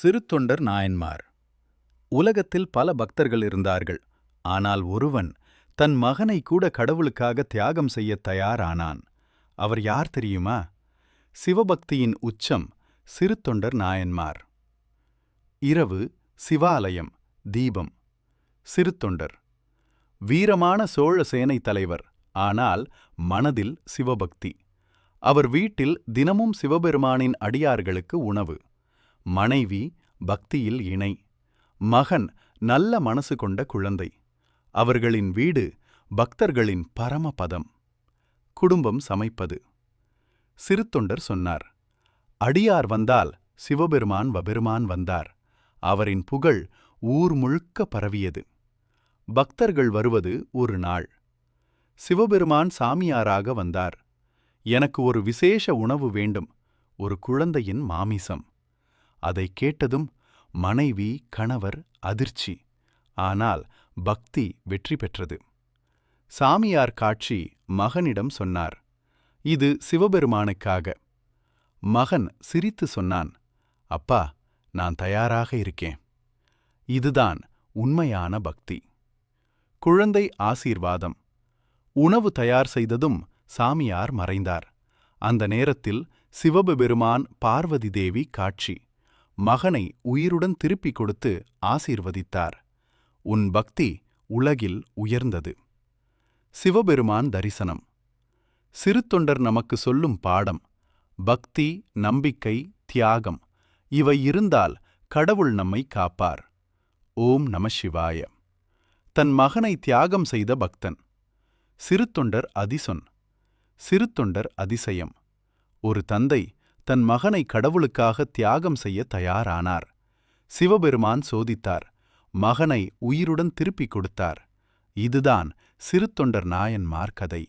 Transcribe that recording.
சிறுத்தொண்டர் நாயன்மார். உலகத்தில் பல பக்தர்கள் இருந்தார்கள். ஆனால் ஒருவன் தன் மகனை கூட கடவுளுக்காக தியாகம் செய்ய தயாரானான். அவர் யார் தெரியுமா? சிவபக்தியின் உச்சம் சிறுத்தொண்டர் நாயன்மார். இரவு, சிவாலயம், தீபம். சிறுத்தொண்டர் வீரமான சோழ சேனை தலைவர். ஆனால் மனதில் சிவபக்தி. அவர் வீட்டில் தினமும் சிவபெருமானின் அடியார்களுக்கு உணவு. மனைவி பக்தியில் இணை. மகன் நல்ல மனசு கொண்ட குழந்தை. அவர்களின் வீடு பக்தர்களின் பரமபதம். குடும்பம் சமைப்பது. சிறுத்தொண்டர் சொன்னார், அடியார் வந்தால் சிவபெருமான் வபெருமான் வந்தார். அவரின் புகழ் ஊர் முழுக்க பரவியது. பக்தர்கள் வருவது ஒரு நாள். சிவபெருமான் சாமியாராக வந்தார். எனக்கு ஒரு விசேஷ உணவு வேண்டும், ஒரு குழந்தையின் மாமிசம். அதை கேட்டதும் மனைவி கணவர் அதிர்ச்சி. ஆனால் பக்தி வெற்றி பெற்றது. சாமியார் காட்சி மகனிடம் சொன்னார், இது சிவபெருமானுக்காக. மகன் சிரித்து சொன்னான், அப்பா, நான் தயாராக இருக்கேன். இதுதான் உண்மையான பக்தி. குழந்தை ஆசீர்வாதம். உணவு தயார் செய்ததும் சாமியார் மறைந்தார். அந்த நேரத்தில் சிவபெருமான் பார்வதி தேவி காட்சி. மகனை உயிருடன் திருப்பிக் கொடுத்து ஆசீர்வதித்தார். உன் பக்தி உலகில் உயர்ந்தது. சிவபெருமான் தரிசனம். சிறுத்தொண்டர் நமக்கு சொல்லும் பாடம். பக்தி, நம்பிக்கை, தியாகம் இவை இருந்தால் கடவுள் நம்மை காப்பார். ஓம் நம சிவாய. தன் மகனை தியாகம் செய்த பக்தன். சிறுத்தொண்டர் அதிசொன். சிறுத்தொண்டர் அதிசயம். ஒரு தந்தை தன் மகனை கடவுளுக்காக தியாகம் செய்ய தயாரானார். சிவபெருமான் சோதித்தார். மகனை உயிருடன் திருப்பிக் கொடுத்தார். இதுதான் சிறுத்தொண்டர் நாயன்மார் கதை.